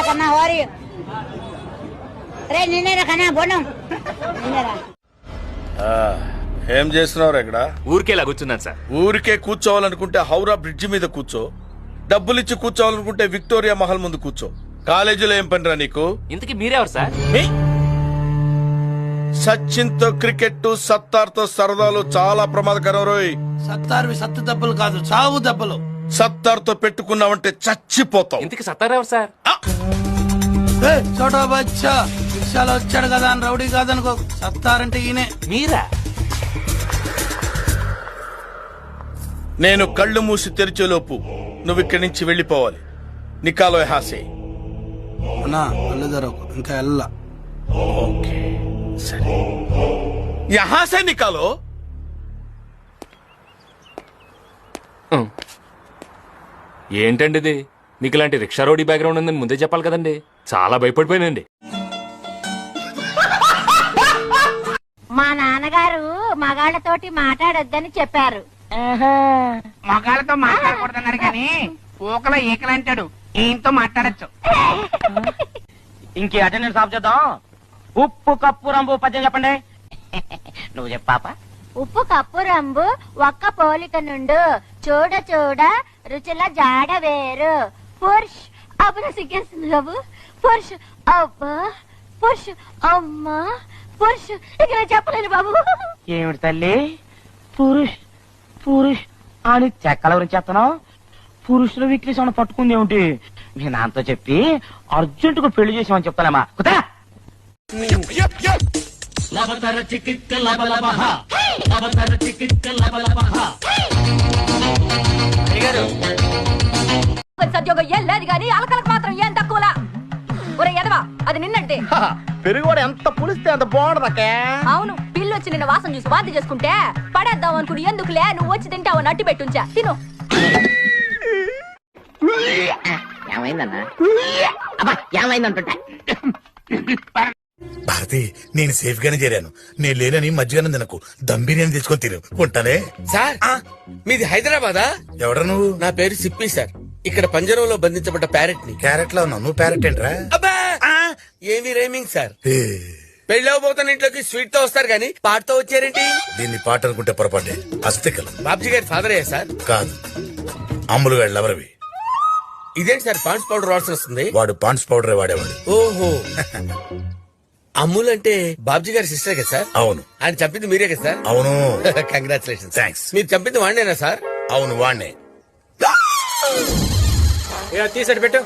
కన్నా ఓరి రే నిన్నేరా కన్నా బోనం నిన్నేరా. ఏం చేస్తున్నావు ఇక్కడ? ఊరికేలా కూర్చున్నాను సార్. ఊరికే కూర్చోవాలనుకుంటే హౌరా బ్రిడ్జి మీద కూర్చో, డబ్బులిచ్చి కూర్చోవాలనుకుంటే విక్టోరియా మహల్ ముందు కూర్చో. కాలేజీలో ఏం పనిరా నీకు? ఇంతకీ మీరెవరు సార్? సచిన్ తో క్రికెట్, సత్తార్ తో సరదాలు చాలా ప్రమాదకరం రోయ్. సత్తార్వి సత్తు దెబ్బలు కాదు, చావు దెబ్బలు. సత్తార్ తో పెట్టుకున్నావంటే చచ్చిపోతావు. ఇంతకీ సత్తారెవరు సార్? చోటా బచ్చా రిక్షాలో వచ్చాడు కదా అని రౌడీ కాదనుకో. సత్తారంటే ఈయనే. మీరా? నేను కళ్ళు మూసి తెరిచేలోపు నువ్వు ఇక్కడి నుంచి వెళ్ళిపోవాలి. నికాలో హాసే. అన్నా కళ్ళు తెరవకు, ఇంకా వెళ్ళా. ఓకే సరే, యహాసే నికాలో. ఏంటండి ఇది? మీకు ఇలాంటి రిక్షా రోడీ బ్యాక్గ్రౌండ్ ఉందని ముందే చెప్పాలి కదండి. చాలా భయపడిపోయానండి. మా నాన్నగారు మగాళ్ళతోటి మాట్లాడొద్దని చెప్పారు. మగాళ్ళతో మాట్లాడకూడదన్నారు కానీ ఊకలో ఈకలంటాడు, ఈయనతో మాట్లాడచ్చు. ఇంకే అటెండెన్స్ ఆఫ్ చేద్దాం. ఉప్పు కప్పు రంబు పద్యం చెప్పండి. నువ్వు చెప్పాపా. ఉప్పు కప్పు రంబు ఒక్క పోలిక నుండు, చూడ చూడ రుచుల జాడ వేరు. పురుష్ అప్పుడు సిగ్గేస్తుంది బాబు. పురుష్ అబ్బా, పురుష్ అమ్మా, పురుష్ ఇక నేను చెప్పలేను బాబు. ఏమిటి తల్లి పురుష్ పురుష్ అని చెక్కల గురించి చెప్తున్నావు? పురుషుల వీక్లీస్ ఏమైనా పట్టుకుంది ఏమిటి? మీ నాన్నతో చెప్పి అర్జెంటుగా పెళ్లి చేసామని చెప్తానమ్మా. కుదా సద్యోగం ఏం లేదు గాని అలకలకు మాత్రం ఏం తక్కువలా. ఒరే ఎదవా, అది నిన్నంటే పెరుగు కూడా ఎంత పులిస్తే అంత బాగుండదక్కే. అవును, పిల్లు వచ్చి నిన్న వాసన చూసి వాంతి చేసుకుంటే పడేద్దాం అనుకుని ఎందుకులే నువ్వు వచ్చి తింటావు నట్టి పెట్టుంచా. తిను. ఏమైందన్నా? అబ్బా ఏమైందంటుంటా. భారతి, నేను సేఫ్ గానే చేరాను. నేను లేనని మధ్యగానే తినకు, దమ్ బిర్యానీ తెచ్చుకొని తిను. ఉంటానే. సార్ మీది హైదరాబాదా? ఎవడ నువ్వు? నా పేరు సిప్పి సార్. ఇక్కడ పంజరంలో బంధించబడ్డ ప్యారెట్ ని. క్యారెట్ లో ఉన్నావు, నువ్వు ప్యారెట్ ఏంట్రా? అబ్బా ఏమి రేమింగ్ సార్. పెళ్ళవబోతున్న ఇంట్లోకి స్వీట్ తో వస్తారు గానీ పాటతో వచ్చారేంటి? దీన్ని పాట అనుకుంటే పొరపాటే. అస్తికలు. బాబ్జీ గారి ఫాదర్ అయ్యా సార్? కాదు, అమ్ములు గారు లవరవి. ఇదేంటి సార్ పాండ్స్ పౌడర్ వాసన వస్తుంది? వాడు పాండ్స్ పౌడరే వాడేవాడు. ఓహో అమ్ముల్ అంటే బాబ్జీ గారి సిస్టర్ కదా సార్? అవును. ఆయన చంపింది మీరే కదా సార్? అవును. కంగ్రాచులేషన్. థ్యాంక్స్. మీరు చంపింది వాడినేనా సార్? అవును, వాడినే. తీసాడు పెట్టు.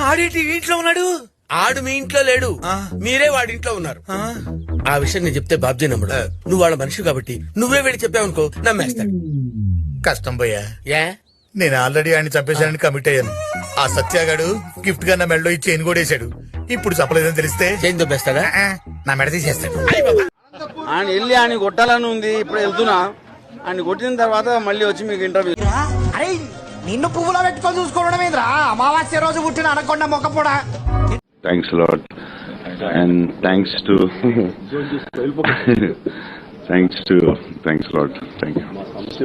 ఆడేటి ఇంట్లో ఉన్నాడు? ఆడు మీ ఇంట్లో లేడు, మీరే వాడి ఇంట్లో ఉన్నారు. ఆ విషయం నేను చెప్తే బాబ్జీ నమ్మడు. నువ్వు వాళ్ళ మనిషి కాబట్టి నువ్వే వెళ్ళి చెప్పావనుకో నమ్మేస్తాడు. కష్టం పోయా. ఏ నేను ఆల్రెడీ ఆయన చంపేశానని కమిట్ అయ్యాను. ఆ సత్యాగాడు గిఫ్ట్ గా నా మెడలో ఈ చైన్ కూడా వేసాడు. ఇప్పుడు చెప్పలేదని తెలిస్తే చేంజ్ దొబ్బేస్తాడా? నా మెడ తీసేస్తాడు. ఆయన వెళ్ళి ఆయన కొట్టాలని ఉంది. ఇప్పుడు వెళ్తున్నా. ఆయన కొట్టిన తర్వాత మళ్ళీ వచ్చి మీకు ఇంటర్వ్యూ. అరే నిన్ను పువ్వులో పెట్టుకొని చూసుకోవడం ఏంద్రా? అమావాస్య రోజు పుట్టిన anaconda మొక్కపోడా. Thanks a lot, and thanks a lot. Thank you.